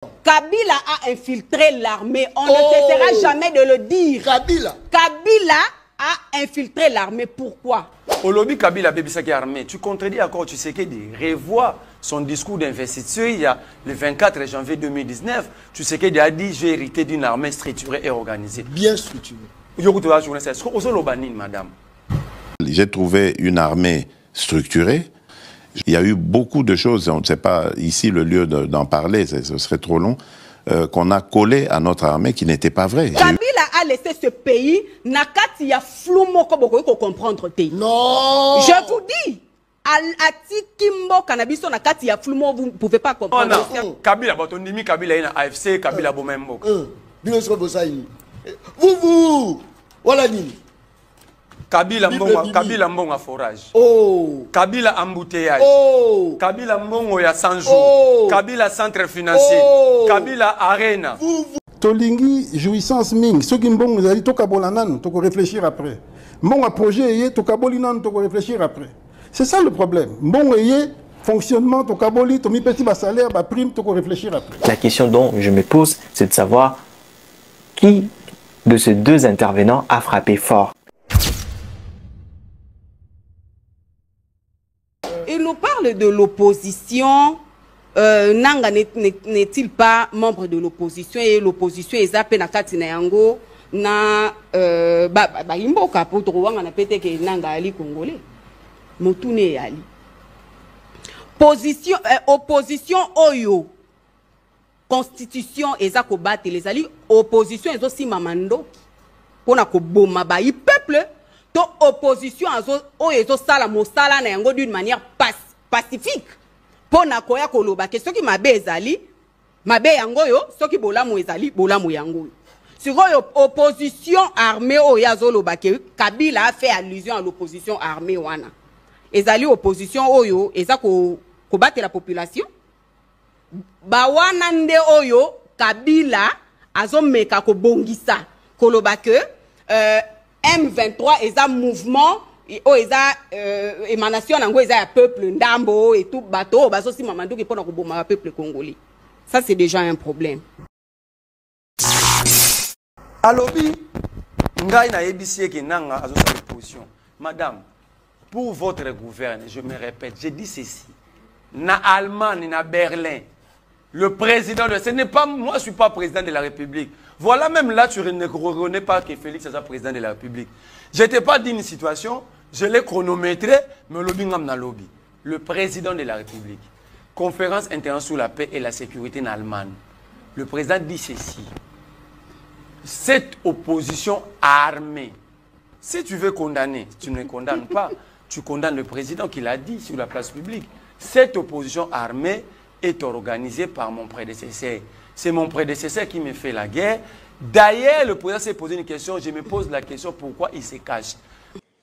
Kabila a infiltré l'armée. On ne cessera jamais de le dire. Kabila a infiltré l'armée. Pourquoi? Au lobby Kabila Bébisaki armée, tu contredis encore Tshisekedi revoit son discours d'investiture il y a le 24 janvier 2019. Tshisekedi a dit j'ai hérité d'une armée structurée et organisée. Bien structurée. Madame. J'ai trouvé une armée structurée. Il y a eu beaucoup de choses, on ne sait pas ici le lieu d'en parler, ce serait trop long, qu'on a collé à notre armée qui n'était pas vrai. Kabila a laissé ce pays, nakati ya flou moko boko ko comprendre te. Non. Je vous dis, ati kimbo cannabis nakati ya flou moko vous ne pouvez pas comprendre. Kabila botondimi Kabila ina AFC Kabila bomembo. Vous voilà nini. Kabila mbongo forage. Oh. Kabila embouteillage. Oh. Kabila mbongo ya 100 jours. Oh. Kabila centre financier. Oh. Kabila arena. Tolingi jouissance ming. Ce qui mbongo zali to kabolanan, to réfléchir après. Mbongo projet yé to kabolinan, to réfléchir après. C'est ça le problème. Mbongo yé fonctionnement to kaboli, to mi petit bas salaire, ba prime, to réfléchir après. La question dont je me pose, c'est de savoir qui de ces deux intervenants a frappé fort. Il nous parle de l'opposition. Nanga n'est-il pas membre de l'opposition et l'opposition est zappé na katina yango na imboka pour trouver na pété que nanga ali congolais. Motune ali. Position opposition oyo. Constitution ezako battre les ali opposition ezo si mamando pona ko boma ba i peuple. To opposition o ezo sala mosala na yango d'une manière pacifique. Pona koya koloba ke soki mabe ezali mabe yango yo soki bolamu ezali bolamu yango. Sur opposition armée o yazo loba ke Kabila a fait allusion à l'opposition armée wana. Ezali opposition oyo ezako battre la population. Ba wana nde oyo Kabila azomeka ko bongisa koloba ke M23 est un mouvement et émanation nango est un peuple ndambo et tout bateau baso si mamandou qui pona ko boma peuple congolais. Ça c'est déjà un problème. Alobi ngai na yebisi ke nanga azo sa position. Madame, pour votre gouvernement, je me répète, j'ai dit ceci. Na Allemagne, na Berlin, le président de... Ce n'est pas... Moi, je ne suis pas président de la République. Voilà, même là, tu ne reconnais pas que Félix est président de la République. Je n'étais pas dit une situation, je l'ai chronométré, mais lobby. Le président de la République, conférence internationale sur la paix et la sécurité en Allemagne. Le président dit ceci. Cette opposition armée, si tu veux condamner, tu ne condamnes pas, tu condamnes le président qui l'a dit sur la place publique. Cette opposition armée est organisée par mon prédécesseur. C'est mon prédécesseur qui me fait la guerre. D'ailleurs, le président s'est posé une question. Je me pose la question pourquoi il se cache.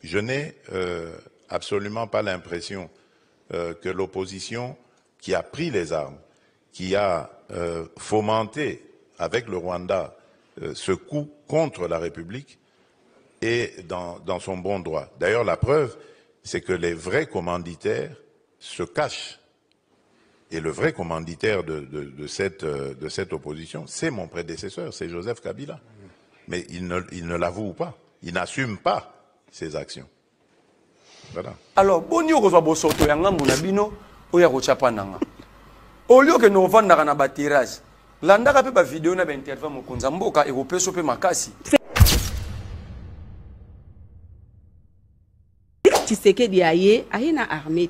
Je n'ai absolument pas l'impression que l'opposition qui a pris les armes, qui a fomenté avec le Rwanda ce coup contre la République est dans son bon droit. D'ailleurs, la preuve, c'est que les vrais commanditaires se cachent. Et le vrai commanditaire de cette opposition, c'est mon prédécesseur, c'est Joseph Kabila. Mais il ne l'avoue pas, il n'assume pas ses actions. Voilà. Alors, bonio ko bosoto yanga munabino oya ko chapananga. Au lieu que nous vendons na ba tirage, landaka pe ba vidéo na ba interview mokonza mboka européen so pe makasi. Tshisekedi aye na armée,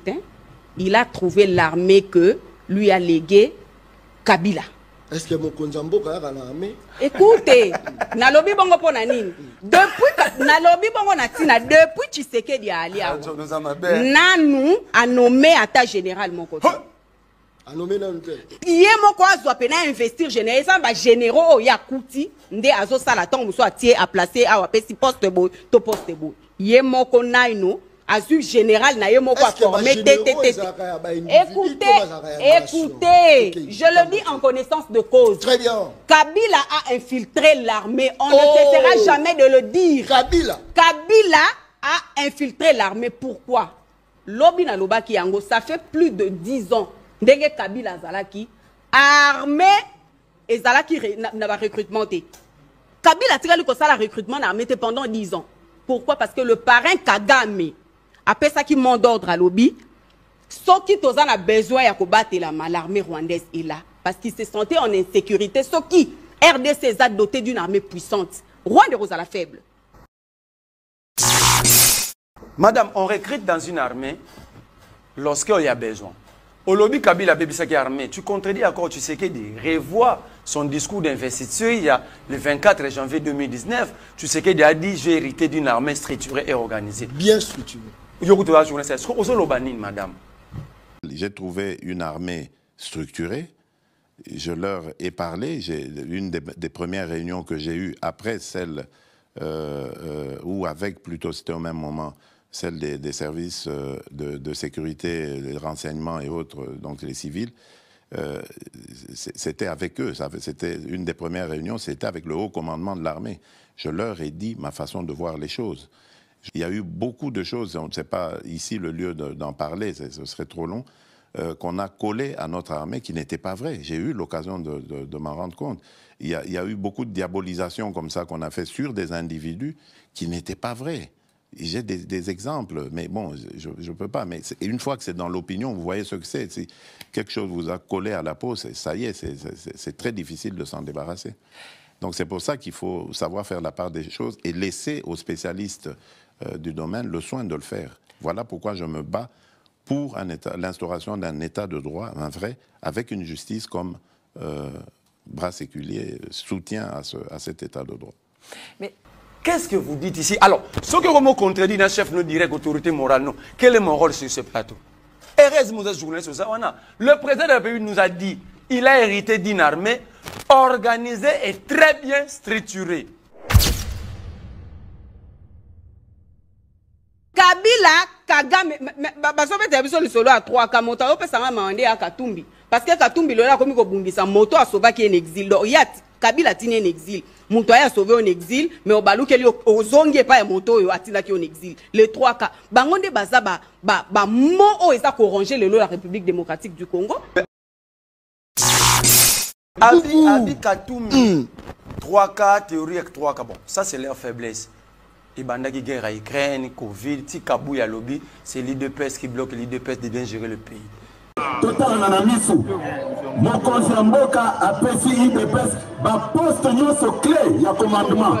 il a trouvé l'armée que lui a légué Kabila. Est-ce que mon Konzambo a l'armée? Écoutez, nalobi bongo pona nini. Depuis nalobi bongo natina depuis Tshisekedi ali a. Nanu a nommé attaché général mon côté. A nommé nanu te. Yé moko azwa pena investir général ça ba généraux o yakuti nde azo sala ton muso atie à placer a pesi poste bo to poste bo. Yé moko naino Azul général na ye moko formé. Écoutez, je le dis en connaissance de cause. Très bien. Kabila a infiltré l'armée. On ne cessera jamais de le dire. Kabila a infiltré l'armée. Pourquoi? Lobi na lobaki yango, ça fait plus de 10 ans. Ndenge Kabila Zalaki armé ezalaki na recrutement te. Kabila tikali ko sala recrutement na armée pendant 10 ans. Pourquoi? Parce que le parrain Kagame après ça qui mot d'ordre à lobby, ceux qui a besoin de combattre l'armée rwandaise est là parce qu'ils se sentaient en insécurité. Ceux qui RDC a doté d'une armée puissante. Rwanda est la faible. Madame, on recrute dans une armée lorsqu'il y a besoin. Au lobby Kabila Bebisaki armée, tu contredis encore, tu sais qu'il revoit son discours d'investiture il y a le 24 janvier 2019. Tu sais qu'il a dit j'ai hérité d'une armée structurée et organisée. Bien structurée. Madame. J'ai trouvé une armée structurée. Je leur ai parlé. Une des premières réunions que j'ai eues après celle ou avec plutôt, c'était au même moment, celle des services de sécurité, des renseignements et autres, donc les civils, c'était avec eux. C'était une des premières réunions, c'était avec le haut commandement de l'armée. Je leur ai dit ma façon de voir les choses. Il y a eu beaucoup de choses, on ne sait pas ici le lieu d'en parler, ce serait trop long, qu'on a collé à notre armée qui n'était pas vrai. J'ai eu l'occasion de m'en rendre compte. Il y a eu beaucoup de diabolisation comme ça qu'on a fait sur des individus qui n'étaient pas vrais. J'ai des exemples, mais bon, je ne peux pas. Mais une fois que c'est dans l'opinion, vous voyez ce que c'est. Si quelque chose vous a collé à la peau, ça y est, c'est très difficile de s'en débarrasser. Donc c'est pour ça qu'il faut savoir faire la part des choses et laisser aux spécialistes du domaine le soin de le faire. Voilà pourquoi je me bats pour l'instauration d'un état de droit, un vrai, avec une justice comme bras séculier, soutien à cet état de droit. Mais qu'est-ce que vous dites ici? Alors, ce que vous me contredit, un chef nous dirait autorité morale, non. Quel est mon rôle sur ce plateau? Le président de la République nous a dit il a hérité d'une armée organisée et très bien structurée. Kabila, Kagame, le solo à 3 Kamoto, à Katumbi. Parce que Katumbi, là, comme il a moto a sauvé qui est en exil. Donc, Kabila est en exil. Moto a sauvé en exil, mais au balou qu'il y a au zongue pas un moto a qui en exil. Les 3 cas. Bangonde baza mo o esa corronger le la République démocratique du Congo. Abi Katumbi, 3 cas, théorie avec 3 cas. Bon, ça c'est leur faiblesse. Et bandaki guerre à Ukraine, Covid, si Kabou y a lobby, c'est l'IDPS qui bloque, l'IDPS de bien gérer le pays. Total Nanamisu, mon conseil Mboka a précis IDPS, ma poste nyonso clé, il y a commandement.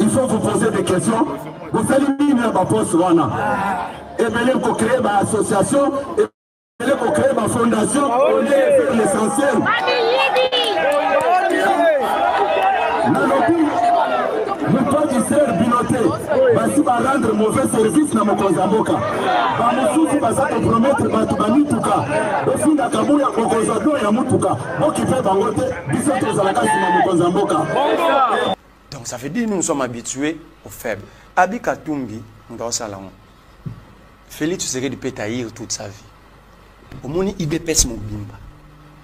Il faut vous poser des questions. Vous allez dire ma poste wana. Et bien vous créer ma association, et bien vous créer ma fondation, on est faire l'essentiel. Si va rendre mauvais service dans mon Kozamboka, si va compromettre Batubanituka, au fin d'Akabuya, au Kozado et à Mutuka, occupé Bangote, Bissot Zalaka, mon Kozamboka. Donc ça veut dire que nous sommes habitués aux faibles. Abi Katumbi, nous avons ça là. Félix Tshisekedi peut taillir toute sa vie. Au moins, il dépêche Mobimba.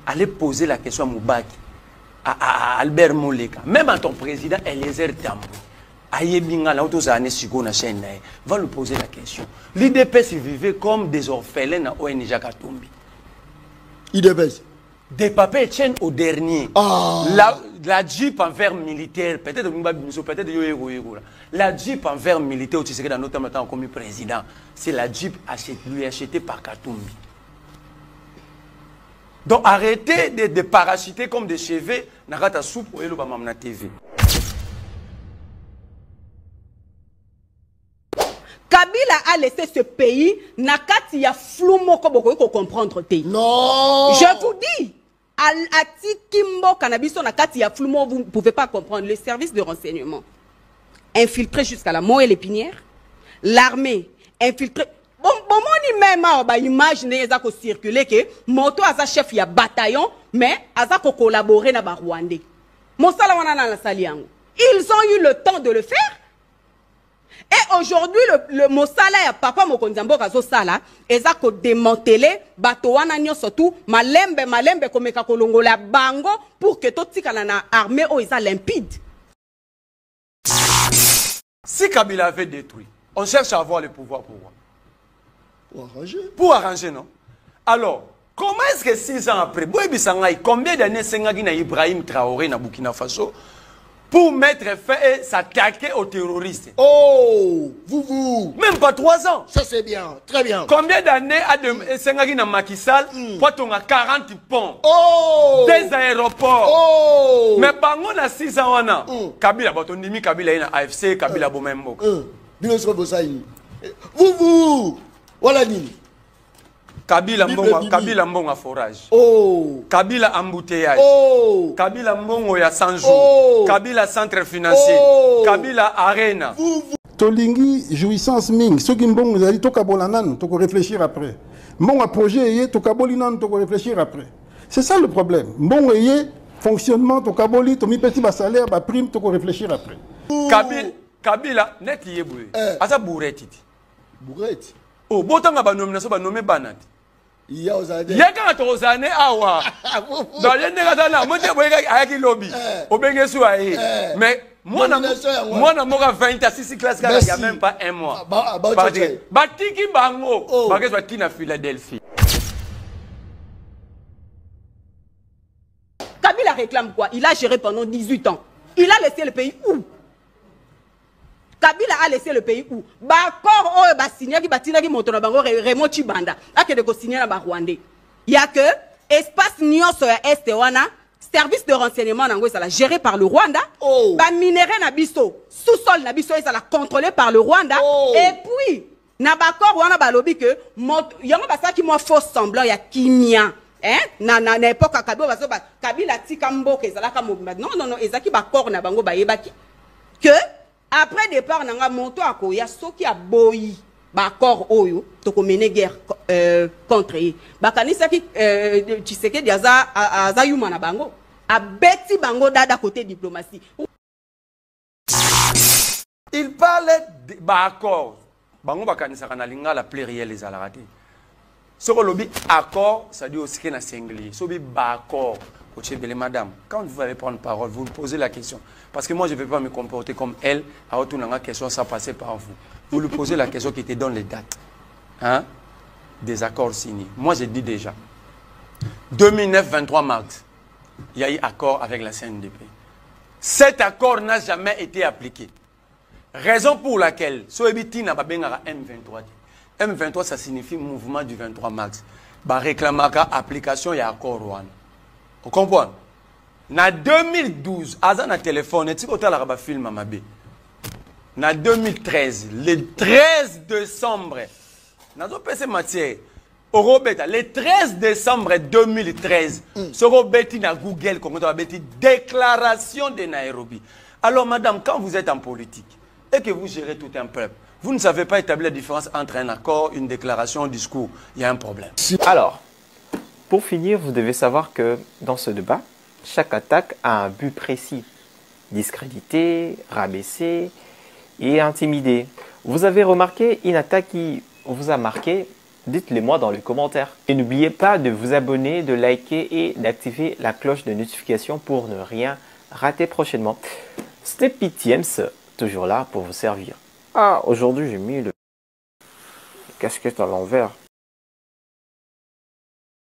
Allez poser la question à Moubaki, à Albert Moleka, même à ton président Eliezer Tambou. Va lui poser la question. L'IDPS vivait comme des orphelins à ONG Katumbi. IDPS. Des papiers tiennent au dernier. Oh. La Jeep en verre militaire, peut-être la Jeep en verre militaire, tu sais que dans notre temps comme président, c'est la Jeep lui achetée par Katumbi. Donc arrêtez de parachuter comme des cheveux, Nagata soupe ou Elobamamna TV. Kabila a laissé ce pays, nakati ya flou moko boko ko comprendre te. Non. Je vous dis, ati kimbo cannabis nakati ya flou vous ne pouvez pas comprendre. Le service de renseignement infiltré jusqu'à la Moelle Épinière, l'armée infiltrée. Bon ni même ba imaginer ça ko circuler que moto asa chef ya bataillon mais asa ko collaborer na ba Rwandais. Mon sala wana na la saliango. Ils ont eu le temps de le faire. Et aujourd'hui, le Mosala ya papa Mokonzambo Kazo Sala, eza ko démanteler bato wana nyo surtout malembe komeka kolongola bango pour que tout tika na armée o eza limpide. Si Kabila avait détruit, on cherche à avoir le pouvoir pour quoi? Pour arranger. Pour arranger, non? Alors, Comment est-ce que 6 ans après, combien d'années Sengagi na Ibrahim Traoré na Burkina Faso pour mettre fin et s'attaquer aux terroristes? Oh, vous. Même pas 3 ans. Ça c'est bien, très bien. Combien d'années a Sengagi na Macky Sall pour ton 40 ponts, des aéroports? Oh. Mais bango na 6 ans wana. Kabila batondimi Kabila ina AFC, Kabila bomembo. Vous. Voilà nini. Kabila mbongo forage. Oh. Kabila embouteillage. Oh. Kabila mbongo ya 100 jours. Oh. Kabila centre financier. Oh. Kabila arena. Tolingi jouissance ming. Ce qui mbongo zali to kabolanan, to réfléchir après. Mbongo projet yé to kabolinan, to réfléchir après. C'est ça le problème. Mbongo yé fonctionnement to kaboli, to mi petit bas salaire, ba prime, to réfléchir après. Kabila net yeboué. Asa bourrette. Bourrette. Oh, botanga ba nomination ba nommé banat. Il y a aux années. Il y a quand aux années awa. Dans les négociations, moi je voyais avec lobby. Au bengesu aé. Mais moi na 20 à 6 classes il y a même pas un mois. Batiki bango. Parce que soit tina Philadelphie. Kabila réclame quoi? Il a géré pendant 18 ans. Il a laissé le pays où? Kabila a laissé le pays où? Bakor o ba signé qui batina qui monte na bango Raymond Chibanda. Ake de ko signer na ba Rwandais. Il y a que espace nyonso ya est wana service de renseignement nango ça la géré par le Rwanda. Ba minerai na biso, sous-sol na biso ça la contrôlé par le Rwanda. Et puis na bakor wana ba lobby que yango ba ça qui moi faux semblant ya kimia. Hein? Na époque à Kabila tika mboka ezala ka non ezaki bakor na bango ba yebaki que après départ nanga monto akoya soki a boyi ba corps oyo to ko mener guerre contre eux bakanisa ki Tshisekedi aza yuma na bango a beti bango dada côté diplomatie. Il parlait de accord bango bakanisa kana linga la pluriel les alarati ce que lobby accord ça dit aussi que na singulier so bi ba accord. Madame, quand vous allez prendre parole, vous me posez la question. Parce que moi, je ne vais pas me comporter comme elle. À retourner la question, ça passait par vous. Vous lui posez la question qui te donne les dates. Hein? Des accords signés. Moi, je dis déjà. 2009, 23 mars, il y a eu accord avec la CNDP. Cet accord n'a jamais été appliqué. Raison pour laquelle, M23. M23, ça signifie mouvement du 23 mars. Bah, réclamaka application et accord Rwanda. Vous comprenez? En 2012, Azan a téléphone, tu as la film à Mabé. En 2013, le 13 décembre, le 13 décembre 2013, ce Robeti na Google, comme on a dit, déclaration de Nairobi. Alors, madame, quand vous êtes en politique et que vous gérez tout un peuple, vous ne savez pas établir la différence entre un accord, une déclaration, un discours. Il y a un problème. Alors, pour finir, vous devez savoir que dans ce débat, chaque attaque a un but précis. Discréditer, rabaisser et intimider. Vous avez remarqué une attaque qui vous a marqué? Dites-le moi dans les commentaires. Et n'oubliez pas de vous abonner, de liker et d'activer la cloche de notification pour ne rien rater prochainement. C'était PTMs, toujours là pour vous servir. Ah, aujourd'hui j'ai mis le casquette à l'envers.